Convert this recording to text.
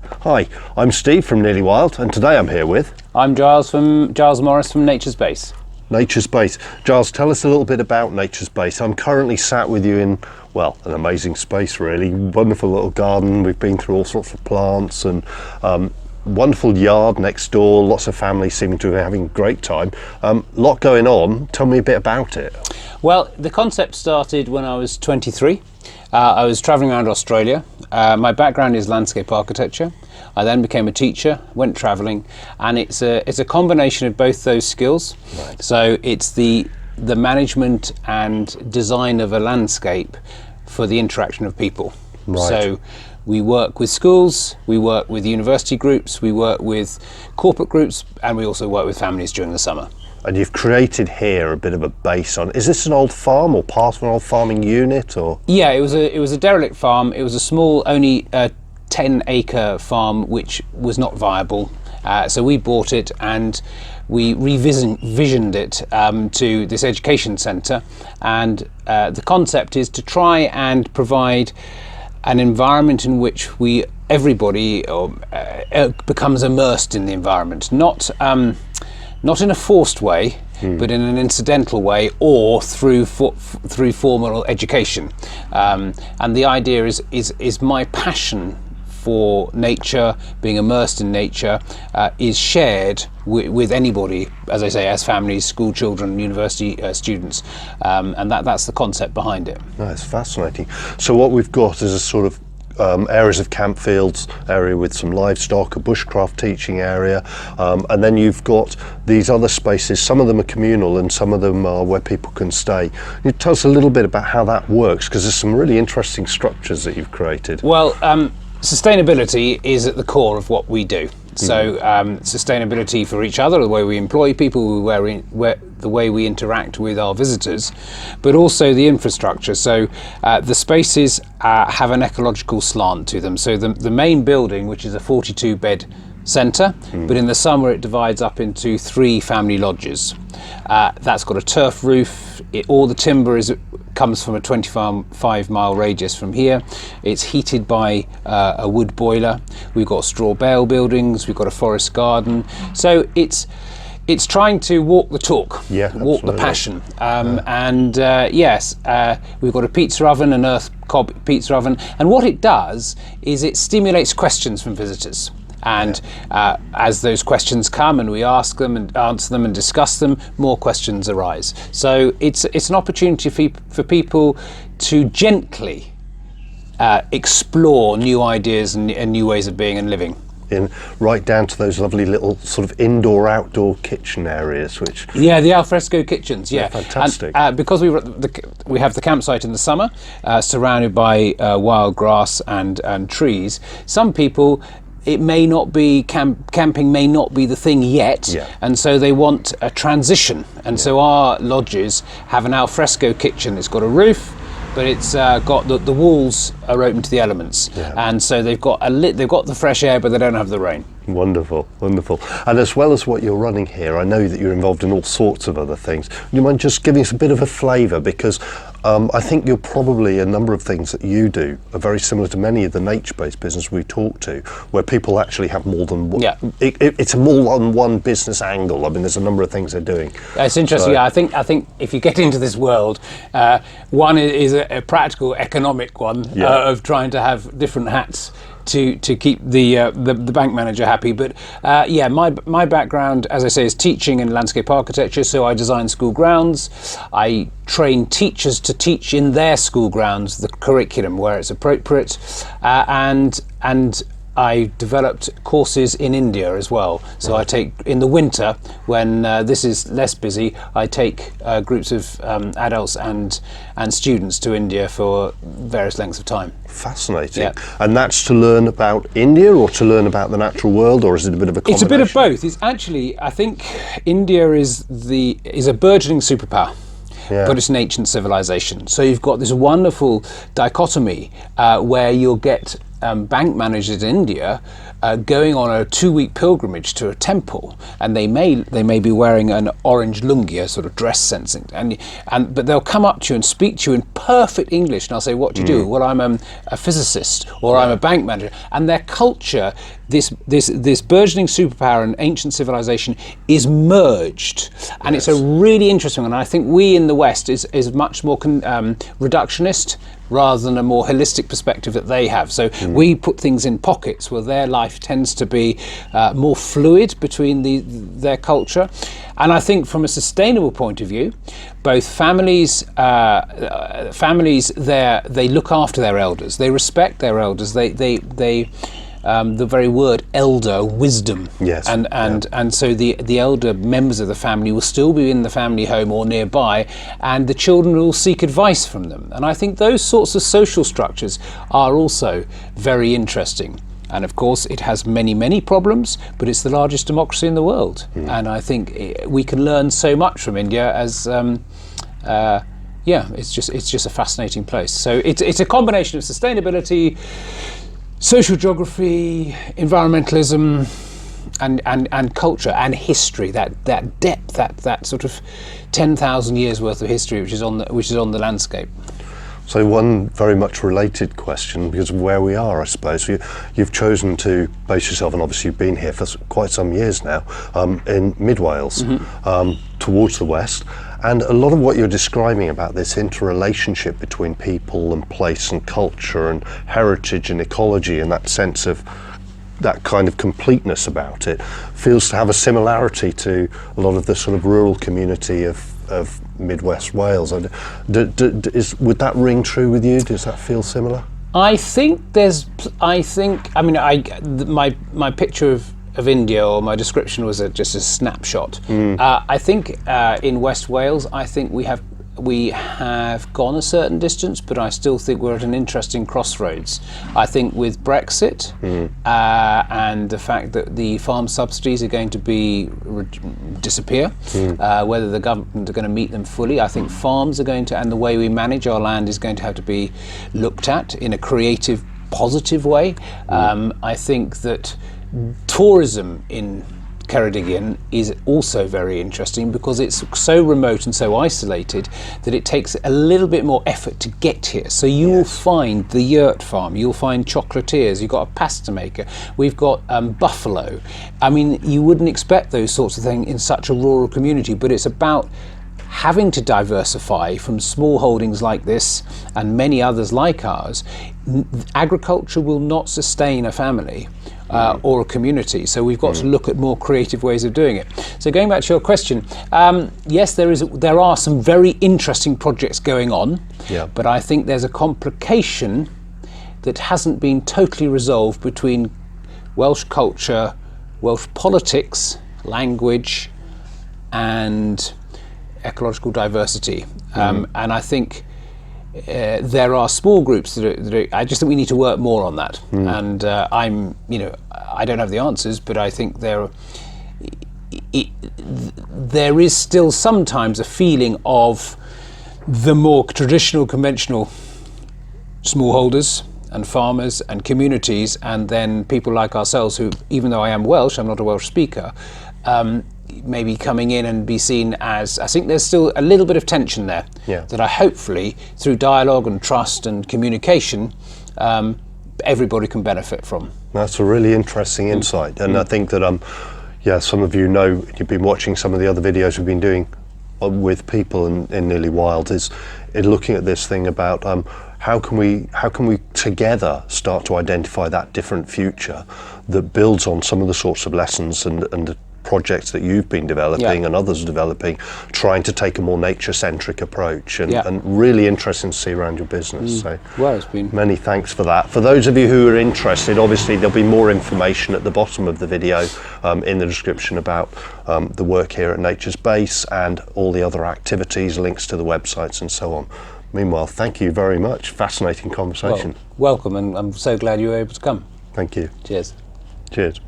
Hi, I'm Steve from Nearly Wild, and today I'm here with... I'm Gyles Morris from Naturesbase. Naturesbase. Gyles, tell us a little bit about Naturesbase. I'm currently sat with you in, well, an amazing space really, wonderful little garden. We've been through all sorts of plants and wonderful yard next door, lots of families seeming to be having a great time. Lot going on. Tell me a bit about it. Well, the concept started when I was 23. I was travelling around Australia. My background is landscape architecture. I then became a teacher, went travelling, and it's a combination of both those skills. Right. So it's the management and design of a landscape for the interaction of people. Right. So we work with schools, we work with university groups, we work with corporate groups, and we also work with families during the summer. And you've created here a bit of a base on. Is this an old farm or part of an old farming unit, or? Yeah, it was a derelict farm. It was a small, only 10-acre farm, which was not viable. So we bought it and we revisioned it to this education centre. And the concept is to try and provide an environment in which everybody becomes immersed in the environment, not in a forced way, but in an incidental way, or through formal education. And the idea is my passion for nature, being immersed in nature, is shared with anybody, as I say, as families, school children, university students, and that's the concept behind it. That's fascinating. So what we've got is a sort of areas of camp fields, area with some livestock, a bushcraft teaching area, and then you've got these other spaces. Some of them are communal and some of them are where people can stay. Can you tell us a little bit about how that works, because there's some really interesting structures that you've created. Well, sustainability is at the core of what we do. So sustainability for each other, the way we employ people, the way we interact with our visitors, but also the infrastructure. So the spaces have an ecological slant to them. So the main building, which is a 42-bed centre, but in the summer it divides up into 3 family lodges. That's got a turf roof. All the timber comes from a 25-mile radius from here. It's heated by a wood boiler. We've got straw bale buildings. We've got a forest garden. So it's trying to walk the talk, walk the passion. Yes, we've got a pizza oven, an earth cob pizza oven, and what it does is it stimulates questions from visitors. And as those questions come and we ask them and answer them and discuss them, more questions arise. So it's an opportunity for people to gently explore new ideas and new ways of being and living. Right down to those lovely little sort of indoor-outdoor kitchen areas, which... Yeah, the alfresco kitchens, yeah. Fantastic. And, because we have the campsite in the summer, surrounded by wild grass and trees, some people... It may not be, camping may not be the thing yet, and so they want a transition. And so our lodges have an alfresco kitchen. It's got a roof, but it's got the walls are open to the elements, and so they've got the fresh air, but they don't have the rain. Wonderful, wonderful. And as well as what you're running here, I know that you're involved in all sorts of other things. Do you mind just giving us a bit of a flavour? Because I think you're probably a number of things that you do are very similar to many of the nature-based business we talk to, where people actually have more than one. Yeah. It's a more than one business angle. I mean, there's a number of things they're doing. It's interesting. So, I think if you get into this world, one is a practical economic one of trying to have different hats to keep the bank manager happy. But my background, as I say, is teaching and landscape architecture. So I design school grounds. I train teachers to teach in their school grounds the curriculum where it's appropriate, and I developed courses in India as well. So I take, in the winter, when this is less busy, I take groups of adults and students to India for various lengths of time. Fascinating. Yeah. And that's to learn about India, or to learn about the natural world, or is it a bit of a combination? It's a bit of both. It's actually, I think India is a burgeoning superpower. But it's an ancient civilization. So you've got this wonderful dichotomy where you'll get bank managers in India going on a 2-week pilgrimage to a temple, and they may be wearing an orange lungi, a sort of dress sensing, but they'll come up to you and speak to you in perfect English, and I'll say, "What do you do?" "Well, I'm a physicist," or "I'm a bank manager." And their culture, this burgeoning superpower and ancient civilization, is merged, and it's a really interesting one. And I think we in the West is much more reductionist rather than a more holistic perspective that they have. So we put things in pockets, where their life tends to be more fluid between their culture. And I think from a sustainable point of view, both families there, they look after their elders, they respect their elders, they the very word elder, wisdom. Yes. And so the elder members of the family will still be in the family home or nearby, and the children will seek advice from them. And I think those sorts of social structures are also very interesting. And of course, it has many, many problems, but it's the largest democracy in the world. And I think we can learn so much from India as it's just a fascinating place. So it's a combination of sustainability, social geography, environmentalism, and culture and history. That depth, that sort of 10,000 years worth of history, which is on the landscape. So one very much related question, because of where we are, I suppose. You've chosen to base yourself, and obviously you've been here for quite some years now, in mid Wales, towards the west. And a lot of what you're describing about this interrelationship between people and place and culture and heritage and ecology, and that sense of that kind of completeness about it, feels to have a similarity to a lot of the sort of rural community of Midwest Wales. Would that ring true with you? Does that feel similar? I think my picture of India, or my description, was just a snapshot. I think in West Wales, I think we have gone a certain distance, but I still think we're at an interesting crossroads. I think with Brexit and the fact that the farm subsidies are going to disappear, whether the government are going to meet them fully, I think farms are going to, and the way we manage our land is going to have to be looked at in a creative, positive way. I think that tourism in Cardigan is also very interesting, because it's so remote and so isolated that it takes a little bit more effort to get here. So you will find the yurt farm, you'll find chocolatiers, you've got a pasta maker, we've got buffalo. I mean, you wouldn't expect those sorts of things in such a rural community, but it's about having to diversify from small holdings like this and many others like ours. Agriculture will not sustain a family or a community, so we've got to look at more creative ways of doing it. So going back to your question, yes, there are some very interesting projects going on, but I think there's a complication that hasn't been totally resolved between Welsh culture, Welsh politics, language, and ecological diversity. And I think there are small groups that are, I just think we need to work more on that. And I don't have the answers, but I think there is still sometimes a feeling of the more traditional, conventional smallholders and farmers and communities, and then people like ourselves who, even though I am Welsh, I'm not a Welsh speaker, maybe coming in and be seen as, I think there's still a little bit of tension there that I hopefully, through dialogue and trust and communication, everybody can benefit from. That's a really interesting insight, and I think that some of you know, you've been watching some of the other videos we've been doing with people in Nearly Wild, is looking at this thing about how can we together start to identify that different future that builds on some of the sorts of lessons and the projects that you've been developing and others are developing, trying to take a more nature-centric approach, and really interesting to see around your business. So, well, it's been many thanks for that. For those of you who are interested, obviously there'll be more information at the bottom of the video in the description about the work here at Naturesbase and all the other activities, links to the websites and so on. Meanwhile, thank you very much. Fascinating conversation. Well, welcome, and I'm so glad you were able to come. Thank you. Cheers. Cheers.